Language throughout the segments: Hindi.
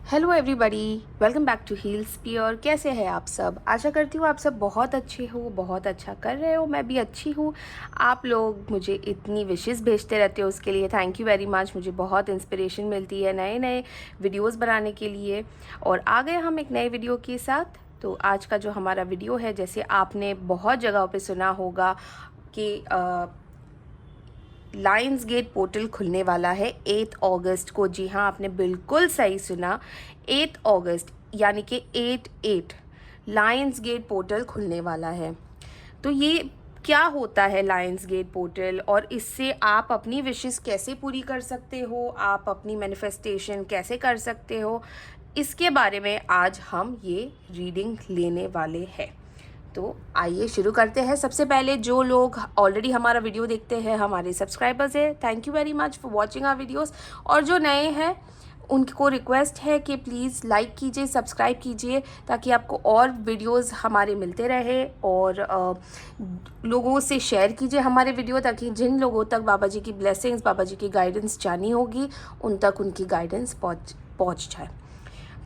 Hello everybody, welcome back to heels pure. कैसे हैं आप सब? आशा करती हूँ आप सब बहुत अच्छे हो, बहुत अच्छा कर रहे हो। मैं भी अच्छी हूँ। आप लोग मुझे इतनी विशेस भेजते रहते हो, उसके लिए थैंक यू वेरी मच। मुझे बहुत इंस्पिरेशन मिलती है नए नए वीडियोस बनाने के लिए। और आ गए हम एक नए वीडियो के साथ। तो आज का जो हमारा वीडियो है, जैसे आपने बहुत जगहों पे सुना होगा कि लायंस गेट पोर्टल खुलने वाला है 8 अगस्त को। जी हाँ, आपने बिल्कुल सही सुना, 8 अगस्त यानी कि 8 लायंस गेट पोर्टल खुलने वाला है। तो ये क्या होता है लायंस गेट पोर्टल, और इससे आप अपनी विशेस कैसे पूरी कर सकते हो, आप अपनी मैनिफेस्टेशन कैसे कर सकते हो, इसके बारे में आज हम ये रीडिंग लेने वाले हैं। तो आइए शुरू करते हैं। सबसे पहले जो लोग ऑलरेडी हमारा वीडियो देखते हैं, हमारे सब्सक्राइबर्स हैं, thank you very much for watching our videos. और जो नए हैं उनको रिक्वेस्ट है कि प्लीज़ लाइक कीजिए, सब्सक्राइब कीजिए, ताकि आपको और वीडियोस हमारे मिलते रहे। और लोगों से शेयर कीजिए हमारे वीडियो, ताकि जिन लोगों तक बाबा जी की ब्लेसिंग्स, बाबा जी की गाइडेंस जानी होगी, उन तक उनकी गाइडेंस पहुँच जाए।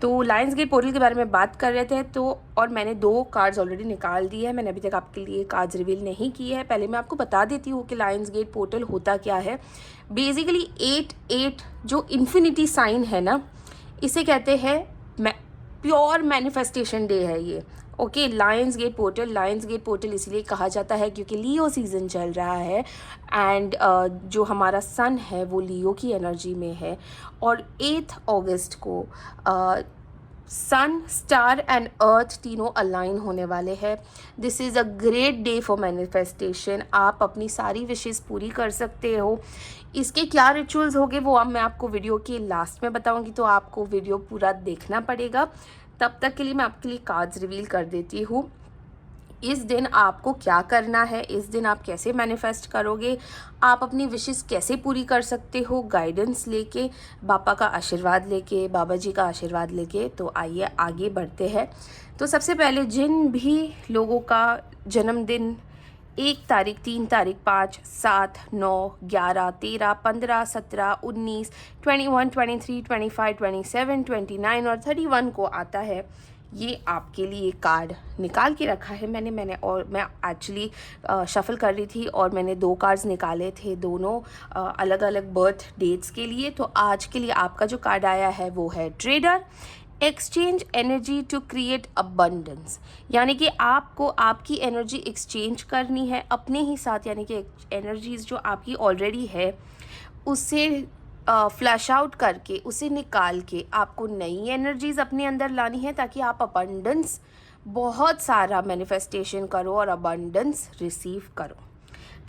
तो लायंस गेट पोर्टल के बारे में बात कर रहे थे। तो और मैंने 2 कार्ड्स ऑलरेडी निकाल दिए हैं। मैंने अभी तक आपके लिए कार्ड्स रिवील नहीं किए हैं। पहले मैं आपको बता देती हूँ कि लायंस गेट पोर्टल होता क्या है। बेसिकली 8 जो इन्फिनिटी साइन है ना, इसे कहते हैं प्योर मैनिफेस्टेशन डे है ये। ओके, लायंस गेट पोर्टल इसलिए कहा जाता है क्योंकि लियो सीज़न चल रहा है। एंड जो हमारा सन है वो लियो की एनर्जी में है। और 8 अगस्त को सन, स्टार एंड अर्थ तीनों अलाइन होने वाले हैं। This is a great day for manifestation. आप अपनी सारी विशेस पूरी कर सकते हो। इसके क्या रिचुअल्स होंगे वो अब मैं आपको वीडियो के लास्ट में बताऊंगी, तो आपको वीडियो पूरा देखना पड़ेगा। तब तक के लिए मैं आपके लिए कार्ड्स रिवील कर देती हूँ। इस दिन आपको क्या करना है, इस दिन आप कैसे मैनिफेस्ट करोगे, आप अपनी विशेस कैसे पूरी कर सकते हो, गाइडेंस लेके, बाबा का आशीर्वाद लेके, बाबा जी का आशीर्वाद लेके। तो आइए आगे बढ़ते हैं। तो सबसे पहले जिन भी लोगों का जन्मदिन 1 तारीख, 3 तारीख, 5, 7, 9, 11, 13, 15, 17, 19, 21, 23, 25, 27, 29 और 31 को आता है, ये आपके लिए कार्ड निकाल के रखा है मैंने और मैं एक्चुअली शफल कर रही थी और मैंने 2 कार्ड्स निकाले थे, दोनों अलग अलग बर्थ डेट्स के लिए। तो आज के लिए आपका जो कार्ड आया है वो है trader. Exchange energy to create abundance, यानी कि आपको आपकी एनर्जी एक्सचेंज करनी है अपने ही साथ, यानी कि एनर्जीज जो आपकी ऑलरेडी है उससे फ्लैश आउट करके, उसे निकाल के आपको नई एनर्जीज अपने अंदर लानी है, ताकि आप अबंडेंस, बहुत सारा मैनिफेस्टेशन करो और अबंडेंस रिसीव करो।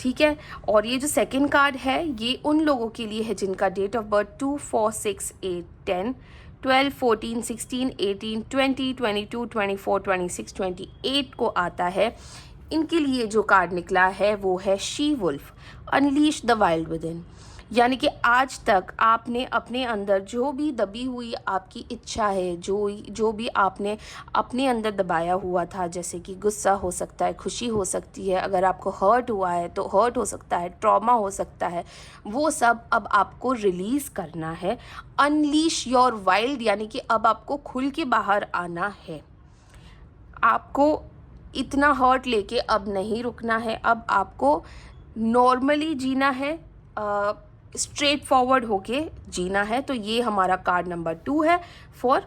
ठीक है। और ये जो सेकंड कार्ड है ये उन लोगों के लिए है जिनका डेट ऑफ बर्थ 2, 4, 6, 8, 10, 12, 14, 16, 18, 20, 22, 24, 26, 28 को आता है। इनके लिए जो कार्ड निकला है वो है she wolf, unleash the wild within. यानी कि आज तक आपने अपने अंदर जो भी दबी हुई आपकी इच्छा है, जो भी आपने अपने अंदर दबाया हुआ था, जैसे कि गुस्सा हो सकता है, खुशी हो सकती है, अगर आपको हर्ट हुआ है तो हर्ट हो सकता है, ट्रॉमा हो सकता है, वो सब अब आपको रिलीज़ करना है। अनलीश योर वाइल्ड, यानी कि अब आपको खुल के बाहर आना है। आपको इतना हर्ट लेके अब नहीं रुकना है, अब आपको नॉर्मली जीना है, स्ट्रेट फॉरवर्ड होके जीना है। तो ये हमारा कार्ड नंबर 2 है फॉर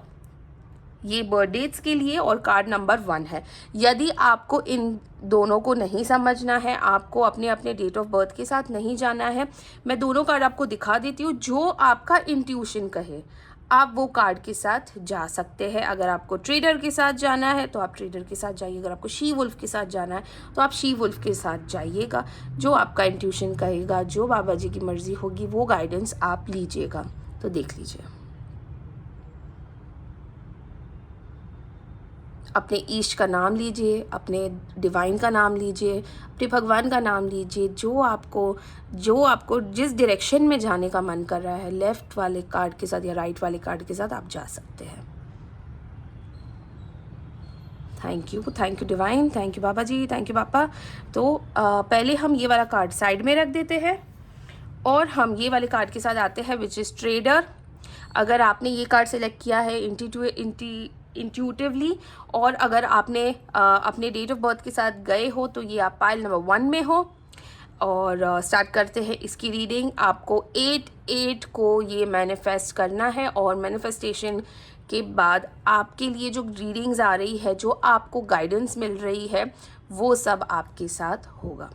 ये बर्थडेट्स के लिए, और कार्ड नंबर 1 है। यदि आपको इन दोनों को नहीं समझना है, आपको अपने अपने डेट ऑफ बर्थ के साथ नहीं जाना है, मैं दोनों कार्ड आपको दिखा देती हूँ। जो आपका इंट्यूशन कहे आप वो कार्ड के साथ जा सकते हैं। अगर आपको ट्रेडर के साथ जाना है तो आप ट्रेडर के साथ जाइए, अगर आपको शी वुल्फ के साथ जाना है तो आप शी वुल्फ के साथ जाइएगा। जो आपका इंट्यूशन कहेगा, जो बाबा जी की मर्ज़ी होगी, वो गाइडेंस आप लीजिएगा। तो देख लीजिए, अपने ईष्ट का नाम लीजिए, अपने डिवाइन का नाम लीजिए, अपने भगवान का नाम लीजिए। जो आपको जिस डायरेक्शन में जाने का मन कर रहा है, लेफ़्ट वाले कार्ड के साथ या राइट वाले कार्ड के साथ आप जा सकते हैं। Thank you divine, thank you Baba ji, thank you papa. तो पहले हम ये वाला कार्ड साइड में रख देते हैं और हम ये वाले कार्ड के साथ आते हैं, विच इज़ ट्रेडर। अगर आपने ये कार्ड सेलेक्ट किया है इंट्यूटिवली, और अगर आपने अपने डेट ऑफ बर्थ के साथ गए हो तो ये आप पाइल नंबर 1 में हो। और स्टार्ट करते हैं इसकी रीडिंग। आपको 8/8 को ये मैनिफेस्ट करना है, और मैनिफेस्टेशन के बाद आपके लिए जो रीडिंग्स आ रही है, जो आपको गाइडेंस मिल रही है, वो सब आपके साथ होगा।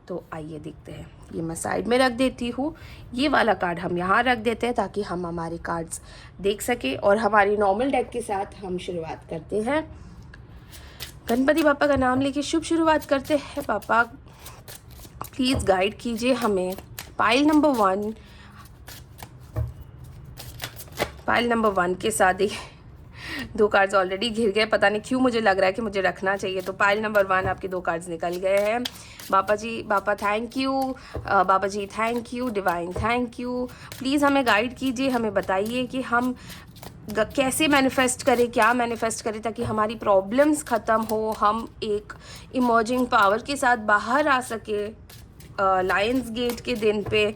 तो आइए देखते हैं। ये मैं साइड में रख देती हूँ, ये वाला कार्ड हम यहाँ रख देते हैं ताकि हम हमारे कार्ड्स देख सके। और हमारी नॉर्मल डेक के साथ हम शुरुआत करते हैं। गणपति बापा का नाम लेके शुभ शुरुआत करते हैं। पापा प्लीज़ गाइड कीजिए हमें। पाइल नंबर 1 के साथ ही 2 कार्ड्स ऑलरेडी घिर गए, पता नहीं क्यों मुझे लग रहा है कि मुझे रखना चाहिए। तो पाइल नंबर 1 आपके 2 कार्ड्स निकल गए हैं। Bappa thank you, Baba ji thank you, divine thank you. Please हमें गाइड कीजिए, हमें बताइए कि हम कैसे मैनिफेस्ट करें, क्या मैनिफेस्ट करें ताकि हमारी प्रॉब्लम्स ख़त्म हो, हम एक इमर्जिंग पावर के साथ बाहर आ सके लायंस गेट के दिन पे,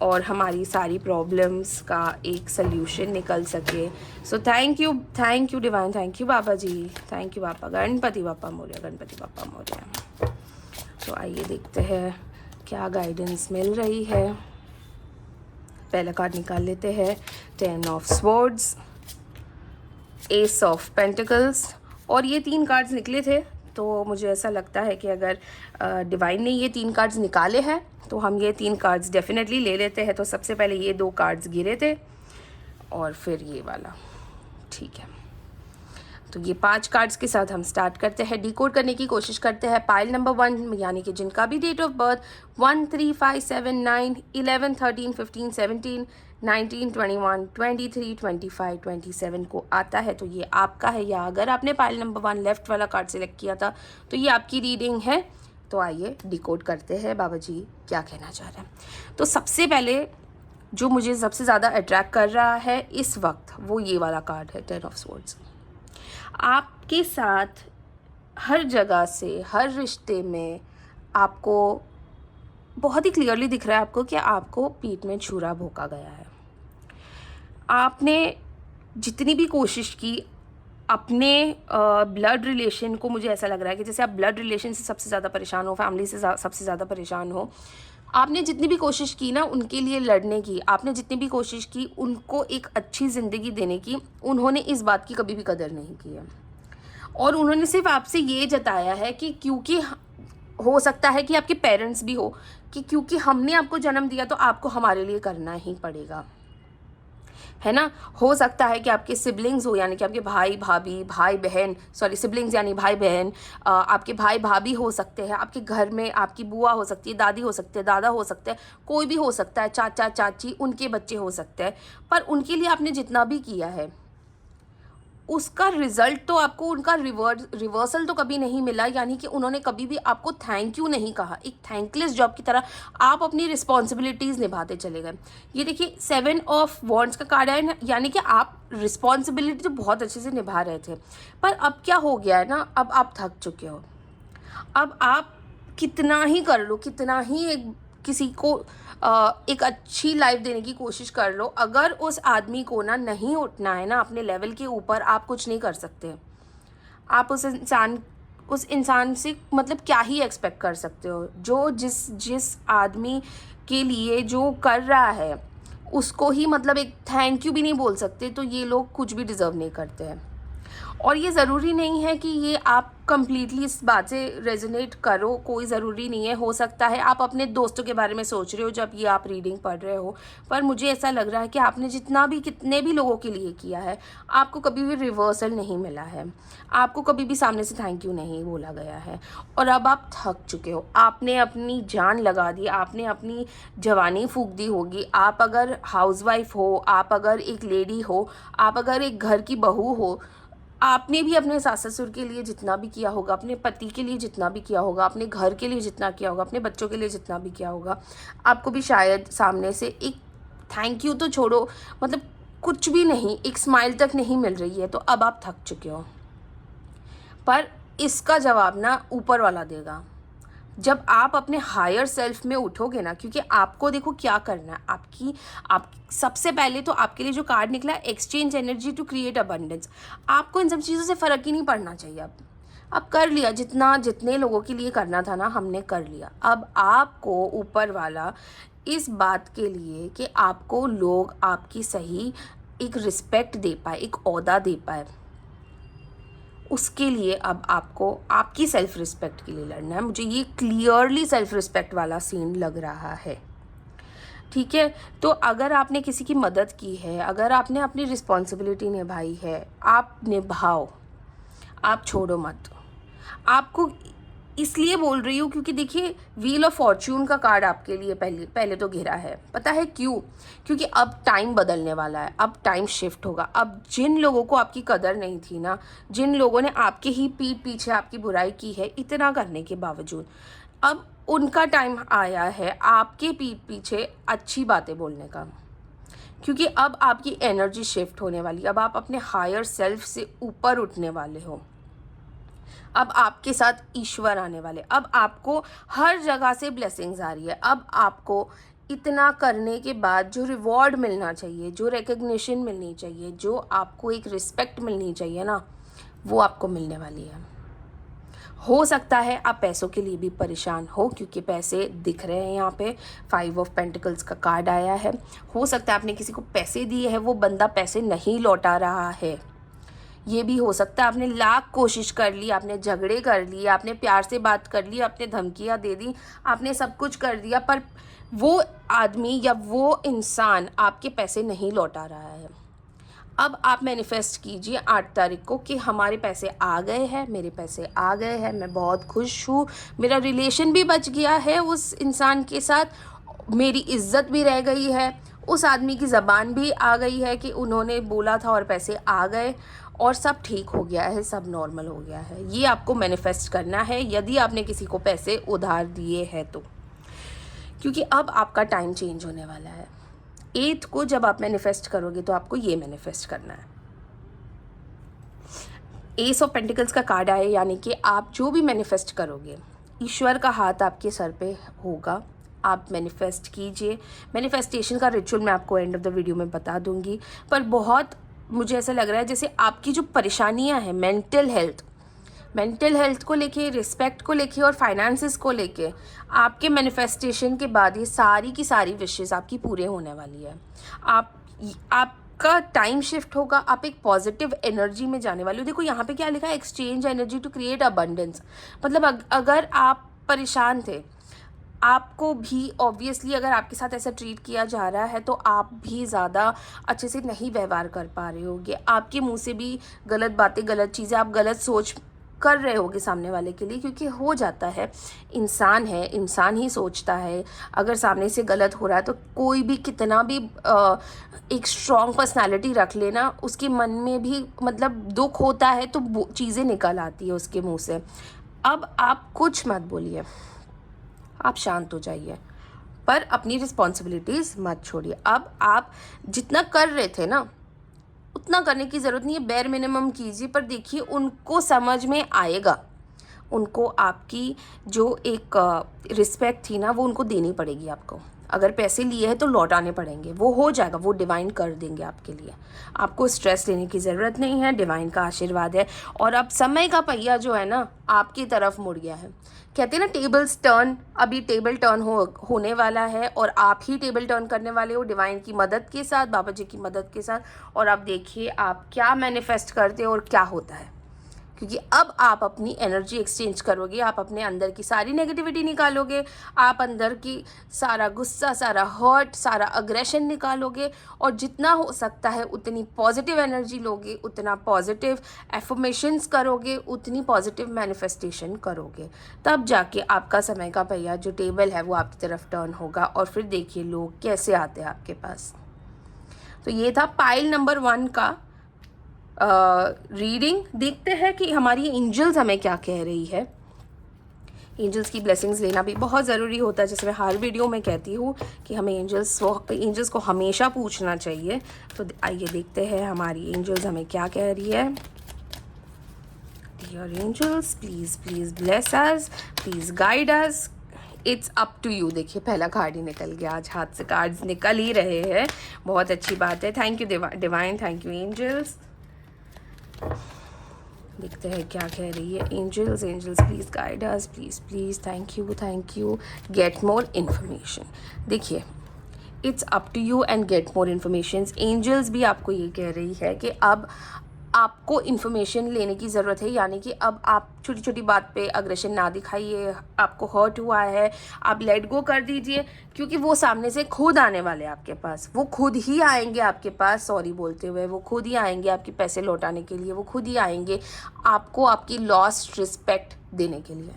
और हमारी सारी प्रॉब्लम्स का एक सल्यूशन निकल सके। So thank you divine, thank you Baba ji, thank you Bappa. Ganpati बापा मोरया, गणपति बापा मोरया। तो आइए देखते हैं क्या गाइडेंस मिल रही है। पहला कार्ड निकाल लेते हैं, 10 of swords, S of pentacles, और ये 3 कार्ड्स निकले थे। तो मुझे ऐसा लगता है कि अगर डिवाइन ने ये 3 कार्ड्स निकाले हैं तो हम ये 3 कार्ड्स डेफिनेटली ले लेते हैं। तो सबसे पहले ये 2 कार्ड्स गिरे थे और फिर ये वाला, ठीक है। तो ये 5 कार्ड्स के साथ हम स्टार्ट करते हैं, डिकोड करने की कोशिश करते हैं। पाइल नंबर 1 यानी कि जिनका भी डेट ऑफ बर्थ 1, 3, 5, 7, 9, 11, 13, 15, 17, 19, 21, 23, 25, 27 को आता है तो ये आपका है। या अगर आपने पाइल नंबर 1 लेफ्ट वाला कार्ड सिलेक्ट किया था तो ये आपकी रीडिंग है। तो आइए डिकोड करते हैं बाबा जी क्या कहना चाह रहे हैं। तो सबसे पहले जो मुझे सबसे ज़्यादा अट्रैक्ट कर रहा है इस वक्त वो ये वाला कार्ड है, 10 ऑफ स्वॉर्ड्स। आपके साथ हर जगह से, हर रिश्ते में आपको बहुत ही क्लियरली दिख रहा है आपको कि आपको पीठ में छुरा भोंका गया है। आपने जितनी भी कोशिश की अपने ब्लड रिलेशन को, मुझे ऐसा लग रहा है कि जैसे आप ब्लड रिलेशन से सबसे ज़्यादा परेशान हो, फैमिली से सबसे ज़्यादा परेशान हो, आपने जितनी भी कोशिश की ना उनके लिए लड़ने की, आपने जितनी भी कोशिश की उनको एक अच्छी ज़िंदगी देने की, उन्होंने इस बात की कभी भी कदर नहीं की है। और उन्होंने सिर्फ आपसे ये जताया है कि क्योंकि हो सकता है कि आपके पेरेंट्स भी हो, कि क्योंकि हमने आपको जन्म दिया तो आपको हमारे लिए करना ही पड़ेगा, है ना। हो सकता है कि आपके सिबलिंग्स हो, यानी कि आपके भाई भाभी, भाई बहन, सॉरी सिबलिंग्स यानी भाई बहन, आपके भाई भाभी हो सकते हैं, आपके घर में आपकी बुआ हो सकती है, दादी हो सकती है, दादा हो सकते हैं, कोई भी हो सकता है, चाचा चाची, उनके बच्चे हो सकते हैं। पर उनके लिए आपने जितना भी किया है उसका रिजल्ट तो आपको, उनका रिवर्सल तो कभी नहीं मिला, यानी कि उन्होंने कभी भी आपको थैंक यू नहीं कहा। एक थैंकलेस जॉब की तरह आप अपनी रिस्पॉन्सिबिलिटीज़ निभाते चले गए। ये देखिए 7 ऑफ वॉन्ड्स का कार्ड है, यानी कि आप रिस्पॉन्सिबिलिटी तो बहुत अच्छे से निभा रहे थे, पर अब क्या हो गया है ना, अब आप थक चुके हो। अब आप कितना ही कर लो, कितना ही किसी को एक अच्छी लाइफ देने की कोशिश कर लो, अगर उस आदमी को ना नहीं उठना है ना अपने लेवल के ऊपर, आप कुछ नहीं कर सकते। आप उस इंसान से मतलब क्या ही एक्सपेक्ट कर सकते हो। जो जिस आदमी के लिए जो कर रहा है उसको ही मतलब एक थैंक यू भी नहीं बोल सकते, तो ये लोग कुछ भी डिज़र्व नहीं करते हैं। और ये ज़रूरी नहीं है कि ये आप कंप्लीटली इस बात से रेजोनेट करो, कोई ज़रूरी नहीं है। हो सकता है आप अपने दोस्तों के बारे में सोच रहे हो जब ये आप रीडिंग पढ़ रहे हो, पर मुझे ऐसा लग रहा है कि आपने जितना भी कितने भी लोगों के लिए किया है, आपको कभी भी रिवर्सल नहीं मिला है, आपको कभी भी सामने से थैंक यू नहीं बोला गया है। और अब आप थक चुके हो, आपने अपनी जान लगा दी, आपने अपनी जवानी फूंक दी होगी। आप अगर हाउसवाइफ हो, आप अगर एक लेडी हो, आप अगर एक घर की बहू हो, आपने भी अपने सास ससुर के लिए जितना भी किया होगा, अपने पति के लिए जितना भी किया होगा, अपने घर के लिए जितना किया होगा, अपने बच्चों के लिए जितना भी किया होगा, आपको भी शायद सामने से एक थैंक यू तो छोड़ो, मतलब कुछ भी नहीं, एक स्माइल तक नहीं मिल रही है। तो अब आप थक चुके हो, पर इसका जवाब ना ऊपर वाला देगा। जब आप अपने हायर सेल्फ में उठोगे ना, क्योंकि आपको देखो क्या करना है, आप सबसे पहले तो आपके लिए जो कार्ड निकला, exchange energy to create abundance. आपको इन सब चीज़ों से फ़र्क ही नहीं पड़ना चाहिए। अब कर लिया, जितने लोगों के लिए करना था ना, हमने कर लिया। अब आपको ऊपर वाला इस बात के लिए कि आपको लोग आपकी सही एक रिस्पेक्ट दे पाए, एक ओहदा दे पाए, उसके लिए अब आपको आपकी सेल्फ रिस्पेक्ट के लिए लड़ना है। मुझे ये क्लियरली सेल्फ रिस्पेक्ट वाला सीन लग रहा है, ठीक है। तो अगर आपने किसी की मदद की है, अगर आपने अपनी रिस्पॉन्सिबिलिटी निभाई है, आप निभाओ, आप छोड़ो मत। आपको इसलिए बोल रही हूँ क्योंकि देखिए, व्हील ऑफ फॉर्च्यून का कार्ड आपके लिए पहले तो घिरा है। पता है क्यों? क्योंकि अब टाइम बदलने वाला है, अब टाइम शिफ्ट होगा। अब जिन लोगों को आपकी कदर नहीं थी ना, जिन लोगों ने आपके ही पीठ पीछे आपकी बुराई की है इतना करने के बावजूद, अब उनका टाइम आया है आपके पीठ पीछे अच्छी बातें बोलने का। क्योंकि अब आपकी एनर्जी शिफ्ट होने वाली, अब आप अपने हायर सेल्फ से ऊपर उठने वाले हो। अब आपके साथ ईश्वर आने वाले, अब आपको हर जगह से ब्लेसिंग्स आ रही है। अब आपको इतना करने के बाद जो रिवॉर्ड मिलना चाहिए, जो रिकग्निशन मिलनी चाहिए, जो आपको एक रिस्पेक्ट मिलनी चाहिए ना, वो आपको मिलने वाली है। हो सकता है आप पैसों के लिए भी परेशान हो, क्योंकि पैसे दिख रहे हैं यहाँ पे, 5 ऑफ पेंटिकल्स का कार्ड आया है। हो सकता है आपने किसी को पैसे दिए हैं, वो बंदा पैसे नहीं लौटा रहा है। ये भी हो सकता है आपने लाख कोशिश कर ली, आपने झगड़े कर लिए, आपने प्यार से बात कर ली, आपने धमकियाँ दे दी, आपने सब कुछ कर दिया, पर वो आदमी या वो इंसान आपके पैसे नहीं लौटा रहा है। अब आप मैनिफेस्ट कीजिए 8 तारीख को कि हमारे पैसे आ गए हैं, मेरे पैसे आ गए हैं, मैं बहुत खुश हूँ, मेरा रिलेशन भी बच गया है उस इंसान के साथ, मेरी इज्जत भी रह गई है, उस आदमी की ज़बान भी आ गई है कि उन्होंने बोला था और पैसे आ गए, और सब ठीक हो गया है, सब नॉर्मल हो गया है। ये आपको मैनिफेस्ट करना है यदि आपने किसी को पैसे उधार दिए हैं तो, क्योंकि अब आपका टाइम चेंज होने वाला है। 8 को जब आप मैनिफेस्ट करोगे तो आपको ये मैनिफेस्ट करना है। एस ऑफ पेंटिकल्स का कार्ड आए, यानी कि आप जो भी मैनिफेस्ट करोगे, ईश्वर का हाथ आपके सर पे होगा। आप मैनिफेस्ट कीजिए। मैनिफेस्टेशन का रिचुअल मैं आपको एंड ऑफ द वीडियो में बता दूंगी, पर बहुत मुझे ऐसा लग रहा है जैसे आपकी जो परेशानियां हैं मेंटल हेल्थ को लेके, रिस्पेक्ट को लेके और फाइनेंसेस को लेके, आपके मैनिफेस्टेशन के बाद ये सारी की सारी विशेस आपकी पूरे होने वाली है। आपका टाइम शिफ्ट होगा, आप एक पॉजिटिव एनर्जी में जाने वाले हो। देखो यहाँ पे क्या लिखा है, exchange energy to create abundance. मतलब अगर आप परेशान थे, आपको भी ऑब्वियसली अगर आपके साथ ऐसा ट्रीट किया जा रहा है तो आप भी ज़्यादा अच्छे से नहीं व्यवहार कर पा रहे होगे, आपके मुंह से भी गलत बातें, गलत चीज़ें, आप गलत सोच कर रहे होगे सामने वाले के लिए, क्योंकि हो जाता है, इंसान है, इंसान ही सोचता है। अगर सामने से गलत हो रहा है तो कोई भी कितना भी एक स्ट्रॉन्ग पर्सनालिटी रख लेना, उसके मन में भी मतलब दुख होता है तो वो चीज़ें निकल आती है उसके मुंह से। अब आप कुछ मत बोलिए, आप शांत हो जाइए, पर अपनी रिस्पॉन्सिबिलिटीज़ मत छोड़िए। अब आप जितना कर रहे थे ना, उतना करने की ज़रूरत नहीं है, बेयर मिनिमम कीजिए, पर देखिए उनको समझ में आएगा, उनको आपकी जो एक रिस्पेक्ट थी ना वो उनको देनी पड़ेगी आपको। अगर पैसे लिए हैं तो लौटाने पड़ेंगे, वो हो जाएगा, वो डिवाइन कर देंगे आपके लिए। आपको स्ट्रेस लेने की ज़रूरत नहीं है, डिवाइन का आशीर्वाद है। और अब समय का पहिया जो है ना आपकी तरफ मुड़ गया है। कहते हैं ना टेबल्स टर्न, अभी टेबल टर्न होने वाला है और आप ही टेबल टर्न करने वाले हो डिवाइन की मदद के साथ, बाबा जी की मदद के साथ। और अब देखिए आप क्या मैनिफेस्ट करते हो और क्या होता है, क्योंकि अब आप अपनी एनर्जी एक्सचेंज करोगे, आप अपने अंदर की सारी नेगेटिविटी निकालोगे, आप अंदर की सारा गुस्सा, सारा हर्ट, सारा अग्रेशन निकालोगे, और जितना हो सकता है उतनी पॉजिटिव एनर्जी लोगे, उतना पॉजिटिव एफर्मेशंस करोगे, उतनी पॉजिटिव मैनिफेस्टेशन करोगे, तब जाके आपका समय का पहिया जो टेबल है वो आपकी तरफ टर्न होगा। और फिर देखिए लोग कैसे आते हैं आपके पास। तो ये था पाइल नंबर 1 का रीडिंग। देखते हैं कि हमारी एंजल्स हमें क्या कह रही है। एंजल्स की ब्लेसिंग्स लेना भी बहुत ज़रूरी होता है, जैसे मैं हर वीडियो में कहती हूँ कि हमें एंजल्स को हमेशा पूछना चाहिए। तो आइए देखते हैं हमारी एंजल्स हमें क्या कह रही है। Dear angels, please bless us, please guide us. It's up to you. देखिए पहला कार्ड ही निकल गया. आज हाथ से कार्ड्स निकल ही रहे हैं, बहुत अच्छी बात है. Thank you divine, thank you angels. देखते हैं क्या कह रही है angels. Angels please guide us, please. Thank you. Get more information. देखिए it's up to you and get more information. Angels भी आपको ये कह रही है कि अब आपको इन्फॉर्मेशन लेने की ज़रूरत है, यानी कि अब आप छोटी छोटी बात पे अग्रेशन ना दिखाइए. आपको हर्ट हुआ है, आप लेट गो कर दीजिए, क्योंकि वो सामने से खुद आने वाले हैं आपके पास. वो खुद ही आएंगे आपके पास सॉरी बोलते हुए. वो खुद ही आएंगे आपके पैसे लौटाने के लिए. वो खुद ही आएंगे आपको आपकी लॉस्ट रिस्पेक्ट देने के लिए.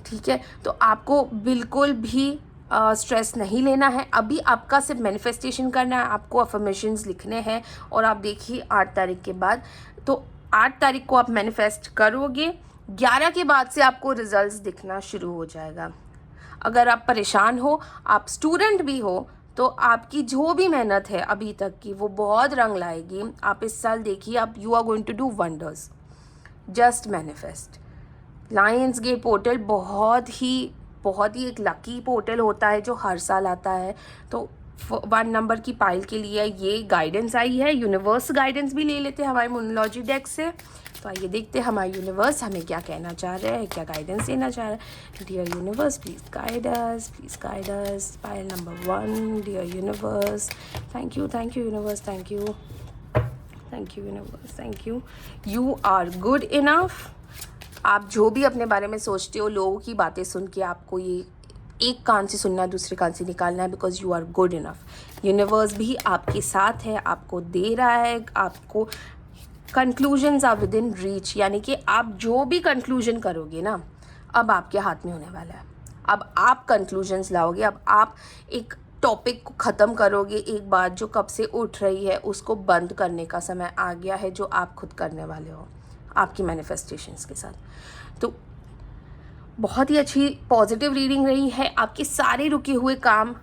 ठीक है, तो आपको बिल्कुल भी स्ट्रेस नहीं लेना है. अभी आपका सिर्फ मैनिफेस्टेशन करना है, आपको अफर्मेशंस लिखने हैं. और आप देखिए 8 तारीख के बाद, तो 8 तारीख को आप मैनिफेस्ट करोगे, 11 के बाद से आपको रिजल्ट्स दिखना शुरू हो जाएगा. अगर आप परेशान हो, आप स्टूडेंट भी हो, तो आपकी जो भी मेहनत है अभी तक की वो बहुत रंग लाएगी. आप इस साल देखिए, आप you are going to do wonders. Just manifest. Lion's gate portal बहुत ही एक लकी पोर्टल होता है जो हर साल आता है. तो 1 नंबर की पाइल के लिए ये गाइडेंस आई है. यूनिवर्स गाइडेंस भी ले लेते हैं हमारे मोनोलॉजी डेक से. तो आइए देखते हैं हमारे यूनिवर्स हमें क्या कहना चाह रहे हैं, क्या गाइडेंस देना चाह रहे हैं. Dear universe please guide us. Pile number 1. Dear universe, thank you universe, thank you universe, thank you. You are good enough. आप जो भी अपने बारे में सोचते हो, लोगों की बातें सुन के आपको ये एक कान से सुनना दूसरे कान से निकालना है, because you are good enough. Universe भी आपके साथ है, आपको दे रहा है. आपको conclusions are within reach, यानी कि आप जो भी कंक्लूजन करोगे ना, अब आपके हाथ में होने वाला है. अब आप कंक्लूजन्स लाओगे. अब आप एक टॉपिक को ख़त्म करोगे. एक बात जो कब से उठ रही है उसको बंद करने का समय आ गया है, जो आप खुद करने वाले हो आपकी मैनिफेस्टेशंस के साथ. तो बहुत ही अच्छी पॉजिटिव रीडिंग रही है. आपके सारे रुके हुए काम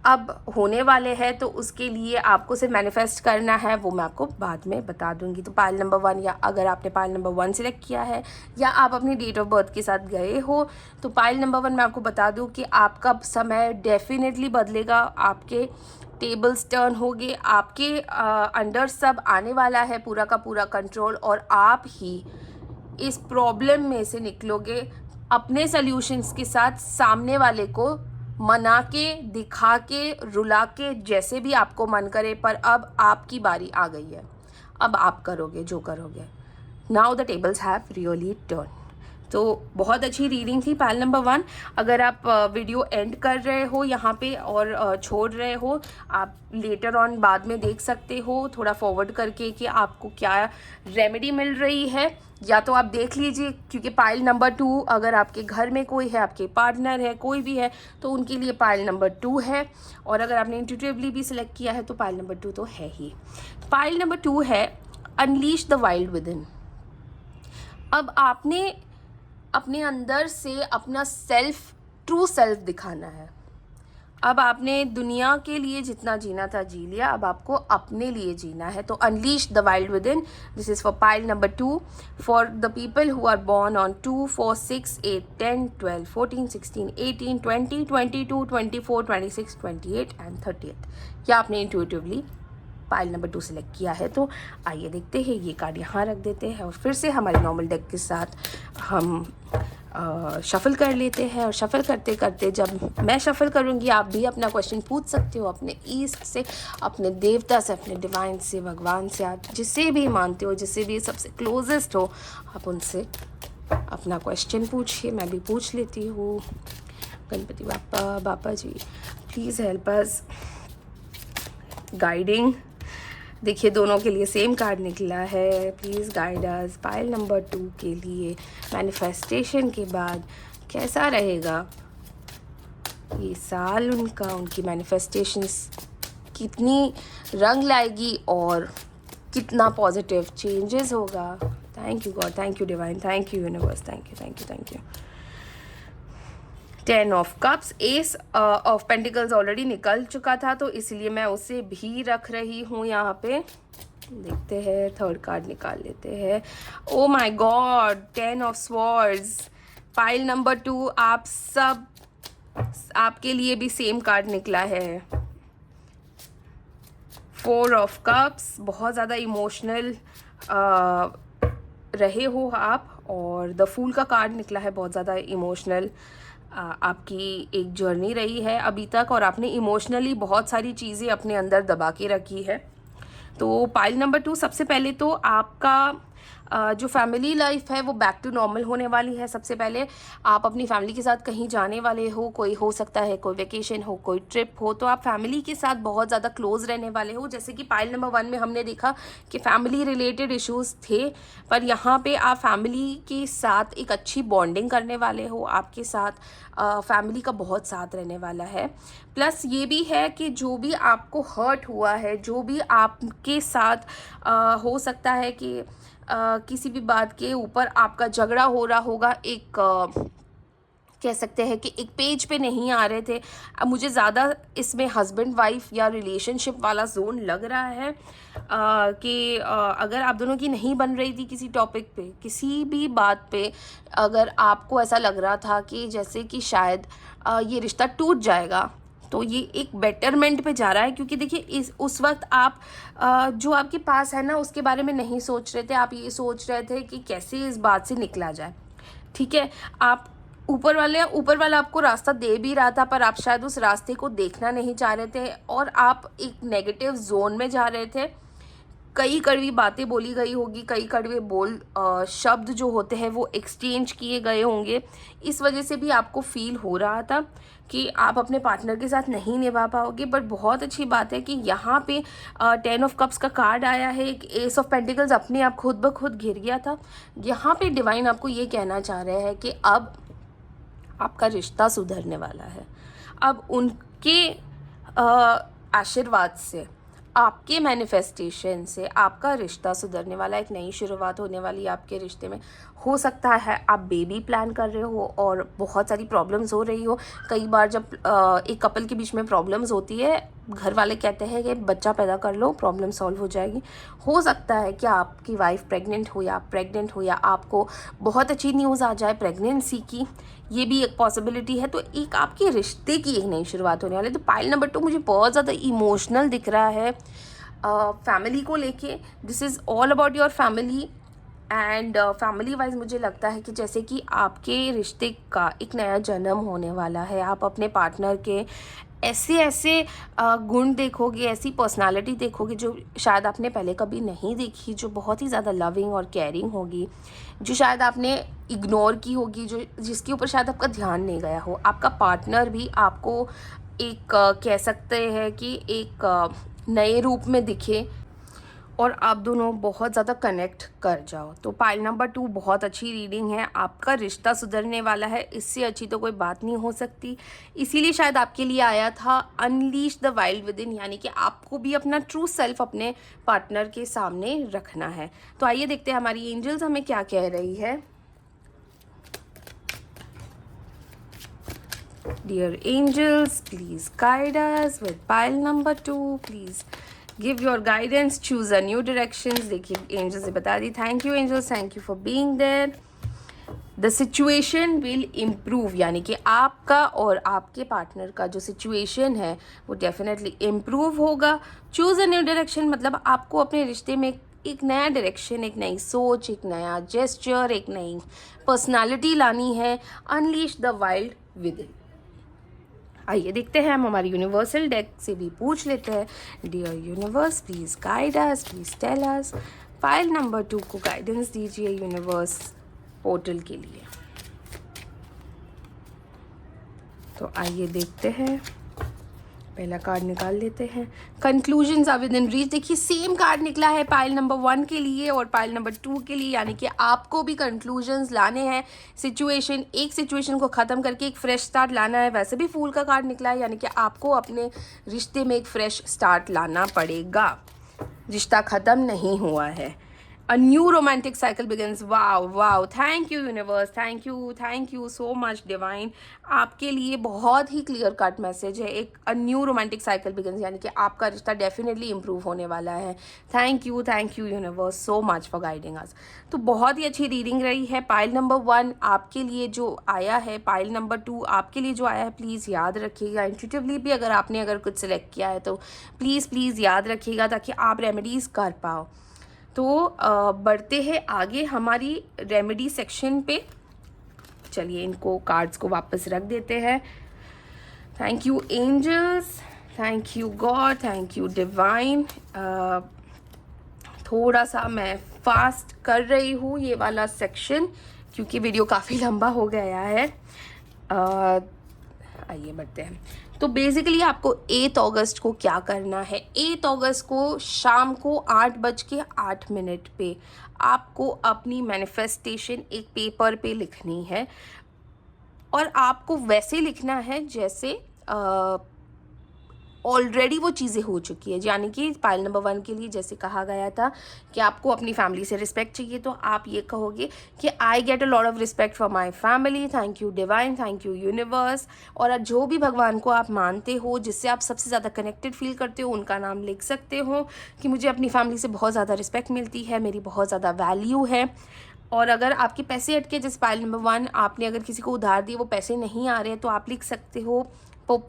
अब होने वाले हैं, तो उसके लिए आपको सिर्फ मैनिफेस्ट करना है. वो मैं आपको बाद में बता दूंगी. तो पाइल नंबर 1, या अगर आपने पाइल नंबर 1 सिलेक्ट किया है या आप अपनी डेट ऑफ बर्थ के साथ गए हो, तो पाइल नंबर 1 मैं आपको बता दूं कि आपका समय डेफिनेटली बदलेगा. आपके टेबल्स टर्न होंगे, आपके अंडर सब आने वाला है पूरा का पूरा कंट्रोल, और आप ही इस प्रॉब्लम में से निकलोगे अपने सल्यूशंस के साथ. सामने वाले को मना के, दिखा के, रुला के, जैसे भी आपको मन करे, पर अब आपकी बारी आ गई है. अब आप करोगे जो करोगे. Now the tables have really turn. तो बहुत अच्छी रीडिंग थी पाइल नंबर 1. अगर आप वीडियो एंड कर रहे हो यहाँ पे और छोड़ रहे हो, आप लेटर ऑन बाद में देख सकते हो थोड़ा फॉरवर्ड करके कि आपको क्या रेमेडी मिल रही है, या तो आप देख लीजिए. क्योंकि पाइल नंबर 2, अगर आपके घर में कोई है, आपके पार्टनर है, कोई भी है, तो उनके लिए पाइल नंबर 2 है. और अगर आपने इंट्यूटिवली भी सिलेक्ट किया है तो पाइल नंबर 2 तो है ही. पाइल नंबर 2 है unleash the wild with in. अब आपने अपने अंदर से अपना ट्रू सेल्फ दिखाना है. अब आपने दुनिया के लिए जितना जीना था जी लिया, अब आपको अपने लिए जीना है. तो unleash the wild within. This is for pile number 2 for the people who are born on 2, 4, 6, 8, 10, 12, 14, 16, 18, 20, 22, 24, 26, 28 and 30. या आपने इंट्यूटिवली पाइल नंबर 2 सिलेक्ट किया है. तो आइए देखते हैं, ये कार्ड यहाँ रख देते हैं और फिर से हमारे नॉर्मल डेक के साथ हम शफ़ल कर लेते हैं. और शफ़ल करते करते जब मैं शफ़ल करूँगी, आप भी अपना क्वेश्चन पूछ सकते हो अपने ईस्ट से, अपने देवता से, अपने डिवाइन से, भगवान से. आप जिसे भी मानते हो, जिसे भी सबसे क्लोजेस्ट हो, आप उनसे अपना क्वेश्चन पूछिए. मैं भी पूछ लेती हूँ. गणपति बापा जी प्लीज़ हेल्प अस गाइडिंग. देखिए दोनों के लिए सेम कार्ड निकला है. Please guide us. Pile number 2 के लिए मैनिफेस्टेशन के बाद कैसा रहेगा ये साल उनका, उनकी मैनिफेस्टेशंस कितनी रंग लाएगी और कितना पॉजिटिव चेंजेस होगा. Thank you God, thank you divine, thank you universe, thank you. 10 of cups. S of pentacles already निकल चुका था, तो इसलिए मैं उसे भी रख रही हूँ यहाँ पे. देखते हैं, थर्ड कार्ड निकाल लेते हैं। Oh my God, 10 of swords. Pile number 2, आप सब, आपके लिए भी सेम कार्ड निकला है, 4 ऑफ कप्स। बहुत ज़्यादा इमोशनल रहे हो आप, और द फूल का कार्ड निकला है। बहुत ज़्यादा इमोशनल आपकी एक जर्नी रही है अभी तक, और आपने इमोशनली बहुत सारी चीज़ें अपने अंदर दबा के रखी है। तो पाइल नंबर 2, सबसे पहले तो आपका जो फैमिली लाइफ है वो बैक टू नॉर्मल होने वाली है। सबसे पहले आप अपनी फैमिली के साथ कहीं जाने वाले हो, कोई हो सकता है कोई वेकेशन हो, कोई ट्रिप हो, तो आप फैमिली के साथ बहुत ज़्यादा क्लोज रहने वाले हो। जैसे कि पाइल नंबर 1 में हमने देखा कि फैमिली रिलेटेड इश्यूज थे, पर यहाँ पे आप फैमिली के साथ एक अच्छी बॉन्डिंग करने वाले हो। आपके साथ फैमिली का बहुत साथ रहने वाला है। प्लस ये भी है कि जो भी आपको हर्ट हुआ है, जो भी आपके साथ हो सकता है कि किसी भी बात के ऊपर आपका झगड़ा हो रहा होगा, एक कह सकते हैं कि एक पेज पे नहीं आ रहे थे। अब मुझे ज़्यादा इसमें हस्बैंड वाइफ या रिलेशनशिप वाला जोन लग रहा है कि अगर आप दोनों की नहीं बन रही थी किसी टॉपिक पे, किसी भी बात पे, अगर आपको ऐसा लग रहा था कि जैसे कि शायद ये रिश्ता टूट जाएगा, तो ये एक बेटरमेंट पे जा रहा है। क्योंकि देखिए उस वक्त आप जो आपके पास है ना उसके बारे में नहीं सोच रहे थे, आप ये सोच रहे थे कि कैसे इस बात से निकला जाए। ठीक है, आप ऊपर वाला आपको रास्ता दे भी रहा था, पर आप शायद उस रास्ते को देखना नहीं चाह रहे थे, और आप एक नेगेटिव जोन में जा रहे थे। कई कड़वी बातें बोली गई होगी, कई कड़वे शब्द जो होते हैं वो एक्सचेंज किए गए होंगे। इस वजह से भी आपको फील हो रहा था कि आप अपने पार्टनर के साथ नहीं निभा पाओगे। बट बहुत अच्छी बात है कि यहाँ पे 10 ऑफ कप्स का कार्ड आया है, एक एस ऑफ पेंटिकल्स अपने आप खुद ब खुद घिर गया था। यहाँ पे डिवाइन आपको ये कहना चाह रहे हैं कि अब आपका रिश्ता सुधरने वाला है। अब उनके आशीर्वाद से, आपके मैनिफेस्टेशन से आपका रिश्ता सुधरने वाला, एक नई शुरुआत होने वाली है आपके रिश्ते में। हो सकता है आप बेबी प्लान कर रहे हो और बहुत सारी प्रॉब्लम्स हो रही हो। कई बार जब एक कपल के बीच में प्रॉब्लम्स होती है, घर वाले कहते हैं कि बच्चा पैदा कर लो, प्रॉब्लम सॉल्व हो जाएगी। हो सकता है कि आपकी वाइफ प्रेग्नेंट हो, या आप प्रेग्नेंट हो, या आपको बहुत अच्छी न्यूज़ आ जाए प्रेगनेंसी की, ये भी एक पॉसिबिलिटी है। तो एक आपके रिश्ते की एक नई शुरुआत होने वाली है। तो पाइल नंबर 2 मुझे बहुत ज़्यादा इमोशनल दिख रहा है फैमिली को लेके। This is all about your family, and family wise मुझे लगता है कि जैसे कि आपके रिश्ते का एक नया जन्म होने वाला है। आप अपने पार्टनर के ऐसे ऐसे गुण देखोगे, ऐसी पर्सनालिटी देखोगे जो शायद आपने पहले कभी नहीं देखी, जो बहुत ही ज़्यादा लविंग और केयरिंग होगी, जो शायद आपने इग्नोर की होगी, जो जिसके ऊपर शायद आपका ध्यान नहीं गया हो। आपका पार्टनर भी आपको एक कह सकते हैं कि एक नए रूप में दिखे, और आप दोनों बहुत ज़्यादा कनेक्ट कर जाओ। तो पाइल नंबर 2 बहुत अच्छी रीडिंग है। आपका रिश्ता सुधरने वाला है, इससे अच्छी तो कोई बात नहीं हो सकती। इसीलिए शायद आपके लिए आया था unleash the wild within, यानी कि आपको भी अपना ट्रू सेल्फ अपने पार्टनर के सामने रखना है। तो आइए देखते हैं हमारी एंजल्स हमें क्या कह रही है। Dear angels, please guide us with pile number 2, please give your guidance, choose a new directions. देखिए एंजल्स ने बता दी, thank you angels, thank you for being there. The situation will improve, यानी कि आपका और आपके पार्टनर का जो सिचुएशन है वो डेफिनेटली इम्प्रूव होगा। चूज अ न्यू डायरेक्शन मतलब आपको अपने रिश्ते में एक नया डायरेक्शन, एक नई सोच, एक नया जेस्चर, एक नई पर्सनालिटी लानी है। Unleash the wild with in. आइए देखते हैं, हम हमारी यूनिवर्सल डेक से भी पूछ लेते हैं। Dear universe, please guide us, please tell us. Pile number 2 को गाइडेंस दीजिए यूनिवर्स पोर्टल के लिए। तो आइए देखते हैं, पहला कार्ड निकाल लेते हैं। Conclusions are within reach. देखिए सेम कार्ड निकला है पाइल नंबर 1 के लिए और पाइल नंबर 2 के लिए, यानी कि आपको भी कंक्लूजन्स लाने हैं। एक सिचुएशन को ख़त्म करके एक फ्रेश स्टार्ट लाना है। वैसे भी फूल का कार्ड निकला है, यानी कि आपको अपने रिश्ते में एक फ्रेश स्टार्ट लाना पड़ेगा। रिश्ता ख़त्म नहीं हुआ है। A new romantic cycle begins. Wow, wow. Thank you universe. Thank you so much divine. आपके लिए बहुत ही क्लियर कट मैसेज है. एक a new romantic cycle begins, यानी कि आपका रिश्ता डेफिनेटली इम्प्रूव होने वाला है. Thank you universe so much for guiding अस. तो बहुत ही अच्छी रीडिंग रही है. पाइल नंबर 1 आपके लिए जो आया है, पाइल नंबर 2 आपके लिए जो आया है, प्लीज़ याद रखिएगा. इंट्यूटिवली भी अगर कुछ सिलेक्ट किया है तो प्लीज़ याद रखिएगा ताकि आप रेमेडीज़ कर पाओ. तो बढ़ते हैं आगे हमारी रेमेडी सेक्शन पे. चलिए इनको कार्ड्स को वापस रख देते हैं. Thank you angels, thank you God, thank you divine. थोड़ा सा मैं फास्ट कर रही हूँ ये वाला सेक्शन क्योंकि वीडियो काफ़ी लंबा हो गया है. आइए बढ़ते हैं. तो बेसिकली आपको 8 अगस्त को क्या करना है. 8 अगस्त को शाम को 8:08 पे आपको अपनी मैनिफेस्टेशन एक पेपर पे लिखनी है और आपको वैसे लिखना है जैसे ऑलरेडी वो चीज़ें हो चुकी है. यानी कि पाइल नंबर 1 के लिए जैसे कहा गया था कि आपको अपनी फैमिली से रिस्पेक्ट चाहिए, तो आप ये कहोगे कि I get a lot of respect for my family. Thank you divine, thank you universe. और जो भी भगवान को आप मानते हो, जिससे आप सबसे ज़्यादा कनेक्टेड फील करते हो, उनका नाम लिख सकते हो कि मुझे अपनी फैमिली से बहुत ज़्यादा रिस्पेक्ट मिलती है, मेरी बहुत ज़्यादा वैल्यू है. और अगर आपके पैसे अटके, जैसे पाइल नंबर 1 आपने अगर किसी को उधार दिए, वो पैसे नहीं आ रहे हैं, तो आप लिख सकते हो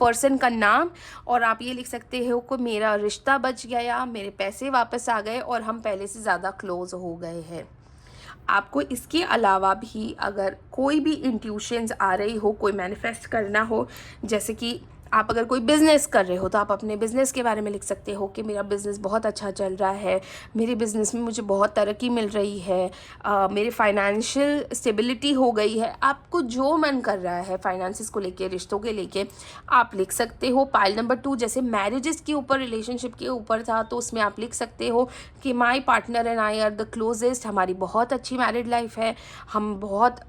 पर्सन का नाम और आप ये लिख सकते हो कि मेरा रिश्ता बच गया, मेरे पैसे वापस आ गए और हम पहले से ज़्यादा क्लोज हो गए हैं. आपको इसके अलावा भी अगर कोई भी इंट्यूशंस आ रही हो, कोई मैनिफेस्ट करना हो, जैसे कि आप अगर कोई बिज़नेस कर रहे हो तो आप अपने बिज़नेस के बारे में लिख सकते हो कि मेरा बिज़नेस बहुत अच्छा चल रहा है, मेरे बिज़नेस में मुझे बहुत तरक्की मिल रही है, मेरे फाइनेंशियल स्टेबिलिटी हो गई है. आपको जो मन कर रहा है फाइनेंसिस को लेके, रिश्तों के लेके, आप लिख सकते हो. पाइल नंबर 2 जैसे मैरिजेस के ऊपर, रिलेशनशिप के ऊपर था, तो उसमें आप लिख सकते हो कि my partner and I R the closest. हमारी बहुत अच्छी मैरिड लाइफ है, हम बहुत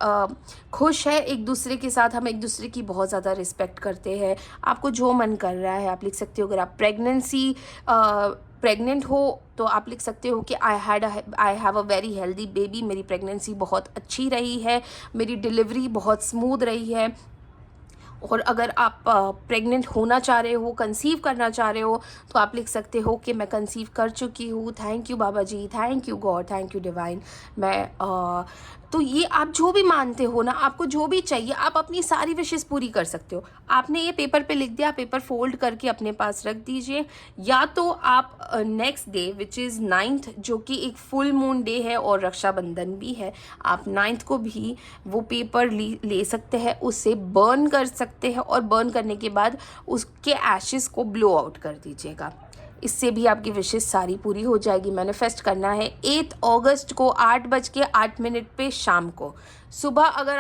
खुश है एक दूसरे के साथ, हम एक दूसरे की बहुत ज़्यादा रिस्पेक्ट करते हैं. आपको जो मन कर रहा है आप लिख सकते हो. अगर आप प्रेग्नेंट हो तो आप लिख सकते हो कि I have a very healthy baby. मेरी प्रेगनेंसी बहुत अच्छी रही है, मेरी डिलीवरी बहुत स्मूथ रही है. और अगर आप प्रेग्नेंट होना चाह रहे हो, कंसीव करना चाह रहे हो, तो आप लिख सकते हो कि मैं कंसीव कर चुकी हूँ. Thank you Baba ji, thank you God, thank you divine. मैं तो ये आप जो भी मानते हो ना, आपको जो भी चाहिए, आप अपनी सारी विशेस पूरी कर सकते हो. आपने ये पेपर पे लिख दिया, पेपर फोल्ड करके अपने पास रख दीजिए. या तो आप next day which is 9th, जो कि एक फुल मून डे है और रक्षाबंधन भी है, आप 9th को भी वो पेपर ले सकते हैं, उससे बर्न कर सकते हैं और बर्न करने के बाद उसके एशेस को ब्लो आउट कर दीजिएगा. इससे भी आपकी विशेष सारी पूरी हो जाएगी. मैनिफेस्ट करना है 8 अगस्त को 8:08 पे शाम को. सुबह अगर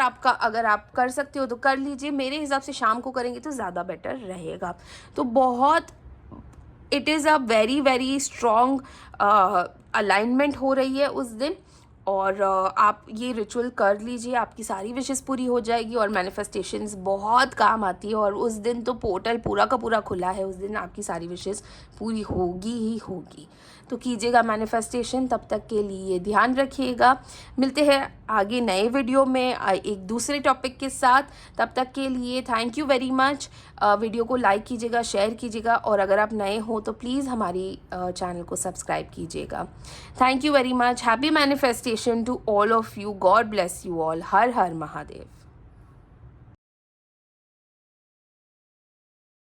आप कर सकते हो तो कर लीजिए. मेरे हिसाब से शाम को करेंगे तो ज़्यादा बेटर रहेगा. तो बहुत it is a very very strong alignment हो रही है उस दिन. और आप ये रिचुअल कर लीजिए, आपकी सारी विशेस पूरी हो जाएगी. और मैनिफेस्टेशंस बहुत काम आती है और उस दिन तो पोर्टल पूरा का पूरा खुला है. उस दिन आपकी सारी विशेस पूरी होगी ही होगी. तो कीजिएगा मैनिफेस्टेशन. तब तक के लिए ध्यान रखिएगा. मिलते हैं आगे नए वीडियो में एक दूसरे टॉपिक के साथ. तब तक के लिए thank you very much. Video को लाइक कीजिएगा, शेयर कीजिएगा और अगर आप नए हो तो प्लीज़ हमारी चैनल को सब्सक्राइब कीजिएगा. Thank you very much. Happy manifestation to all of you. God bless you all. Har Har Mahadev.